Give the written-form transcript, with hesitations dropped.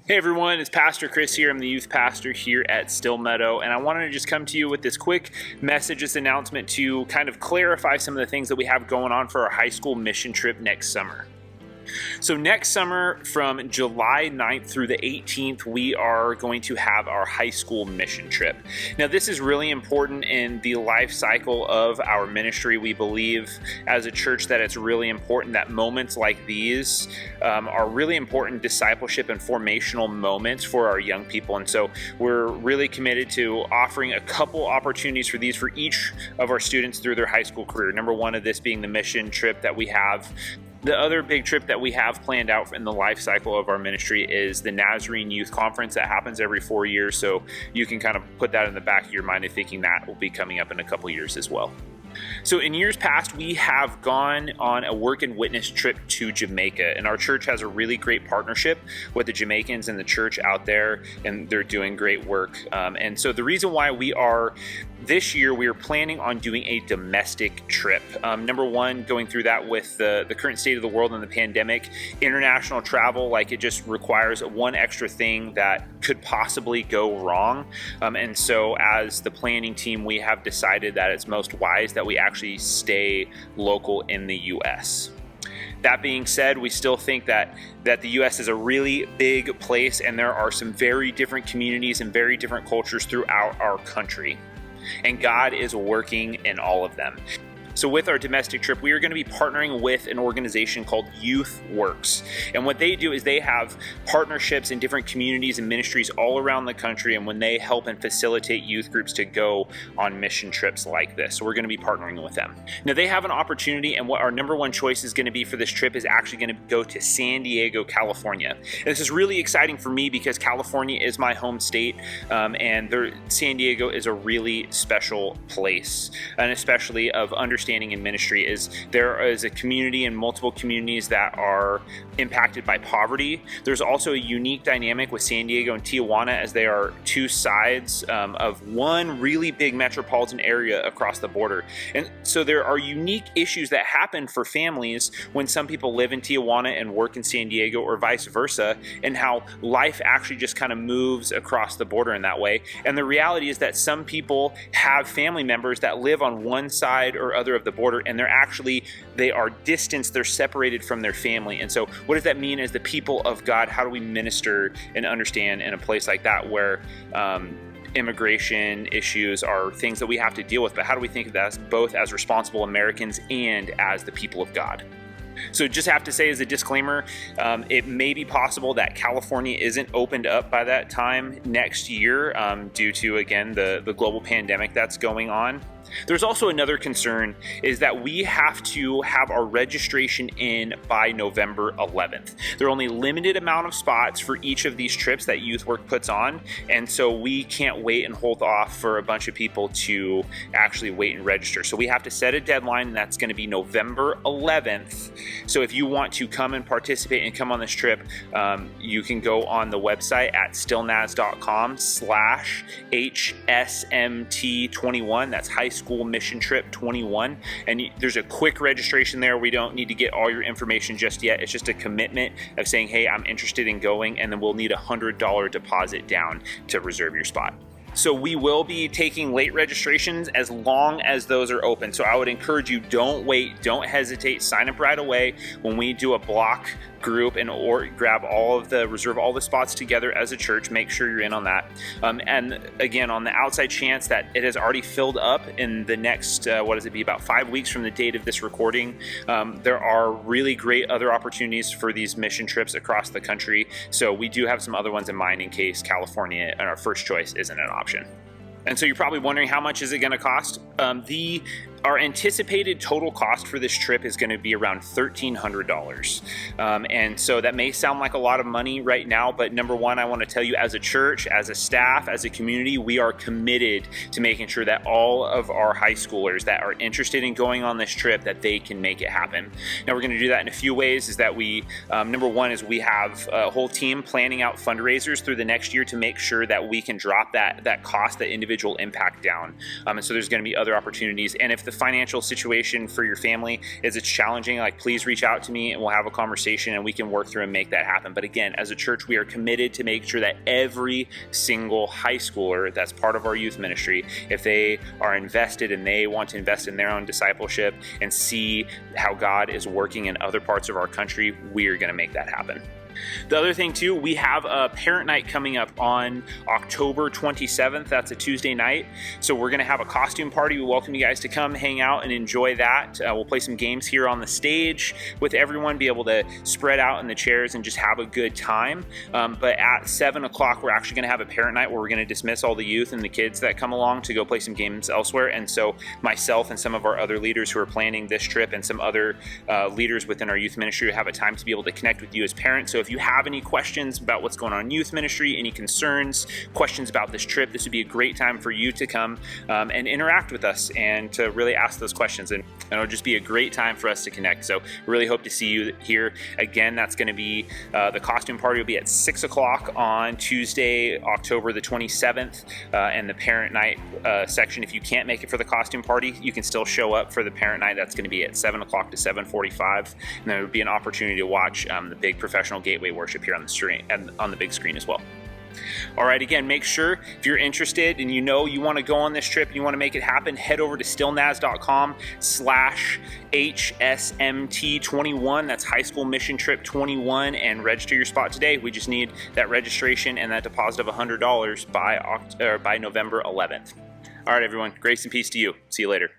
Hey everyone, it's Pastor Chris here. I'm the youth pastor here at Still Meadow, and I wanted to just come to you with this quick message, this announcement to kind of clarify some of the things that we have going on for our high school mission trip next summer. So next summer, from July 9th through the 18th, we are going to have our high school mission trip. Now, this is really important in the life cycle of our ministry. We believe as a church that it's really important that moments like these are really important discipleship and formational moments for our young people. And so we're really committed to offering a couple opportunities for these for each of our students through their high school career. Number one of this being the mission trip that we have. The other big trip that we have planned out in the life cycle of our ministry is the Nazarene Youth Conference that happens every 4 years. So you can kind of put that in the back of your mind and thinking that will be coming up in a couple years as well. So in years past, we have gone on a work and witness trip to Jamaica, and our church has a really great partnership with the Jamaicans and the church out there, and they're doing great work. And so the reason why this year we are planning on doing a domestic trip. Number one, going through that with the current state of the world and the pandemic, international travel, like it just requires one extra thing that could possibly go wrong. And so as the planning team, we have decided that it's most wise that we actually stay local in the U.S. That being said, we still think that the U.S. is a really big place, and there are some very different communities and very different cultures throughout our country. And God is working in all of them. So with our domestic trip, we are going to be partnering with an organization called Youth Works. And what they do is they have partnerships in different communities and ministries all around the country, and when they help and facilitate youth groups to go on mission trips like this. So we're going to be partnering with them. Now they have an opportunity, and what our number one choice is going to be for this trip is actually going to go to San Diego, California. And this is really exciting for me because California is my home state, and San Diego is a really special place, and especially of understanding in ministry is there is a community and multiple communities that are impacted by poverty. There's also a unique dynamic with San Diego and Tijuana, as they are two sides of one really big metropolitan area across the border. And so there are unique issues that happen for families when some people live in Tijuana and work in San Diego, or vice versa, and how life actually just kind of moves across the border in that way. And the reality is that some people have family members that live on one side or other of the border, and they are distanced, they're separated from their family. And so what does that mean as the people of God? How do we minister and understand in a place like that where immigration issues are things that we have to deal with, but how do we think of that both as responsible Americans and as the people of God? So just have to say as a disclaimer, it may be possible that California isn't opened up by that time next year due to, again, the global pandemic that's going on. There's also another concern, is that we have to have our registration in by November 11th. There are only limited amount of spots for each of these trips that Youth Work puts on, and so we can't wait and hold off for a bunch of people to actually wait and register. So we have to set a deadline, and that's going to be November 11th. So if you want to come and participate and come on this trip, you can go on the website at stillnaz.com/HSMT21. That's High School Mission Trip 21, and there's a quick registration there. We don't need to get all your information just yet. It's just a commitment of saying, hey, I'm interested in going, and then we'll need $100 deposit down to reserve your spot. So we will be taking late registrations as long as those are open. So I would encourage you, don't wait, don't hesitate, sign up right away. When we do a block group or reserve all the spots together as a church, make sure you're in on that. And again, on the outside chance that it has already filled up in the next, about 5 weeks from the date of this recording, there are really great other opportunities for these mission trips across the country. So we do have some other ones in mind in case California and our first choice isn't an option. And so you're probably wondering, how much is it going to cost? Our anticipated total cost for this trip is going to be around $1,300. And so that may sound like a lot of money right now, but number one, I want to tell you, as a church, as a staff, as a community, we are committed to making sure that all of our high schoolers that are interested in going on this trip, that they can make it happen. Now, we're going to do that in a few ways. Is that number one is we have a whole team planning out fundraisers through the next year to make sure that we can drop that cost, that individual impact down. And so there's going to be other opportunities. And if the financial situation for your family is it's challenging, like please reach out to me and we'll have a conversation and we can work through and make that happen. But again, as a church, we are committed to make sure that every single high schooler that's part of our youth ministry, if they are invested and they want to invest in their own discipleship and see how God is working in other parts of our country, we are going to make that happen. The other thing too, we have a parent night coming up on October 27th. That's a Tuesday night. So we're going to have a costume party. We welcome you guys to come hang out and enjoy that. We'll play some games here on the stage with everyone, be able to spread out in the chairs and just have a good time. But at 7 o'clock, we're actually going to have a parent night where we're going to dismiss all the youth and the kids that come along to go play some games elsewhere. And so myself and some of our other leaders who are planning this trip and some other leaders within our youth ministry have a time to be able to connect with you as parents. So if you have any questions about what's going on in youth ministry, any concerns, questions about this trip, this would be a great time for you to come and interact with us and to really ask those questions. And it'll just be a great time for us to connect. So really hope to see you here. Again, that's going to be the costume party will be at 6 o'clock on Tuesday, October the 27th. And the parent night section, if you can't make it for the costume party, you can still show up for the parent night. That's going to be at 7 o'clock to 7:45. And there would be an opportunity to watch the big professional Gateway worship here on the screen and on the big screen as well. All right, again, make sure if you're interested and you know you want to go on this trip and you want to make it happen, head over to stillnaz.com/HSMT21. That's High School Mission Trip 21 and register your spot today. We just need that registration and that deposit of $100 by November 11th. All right, everyone, grace and peace to you. See you later.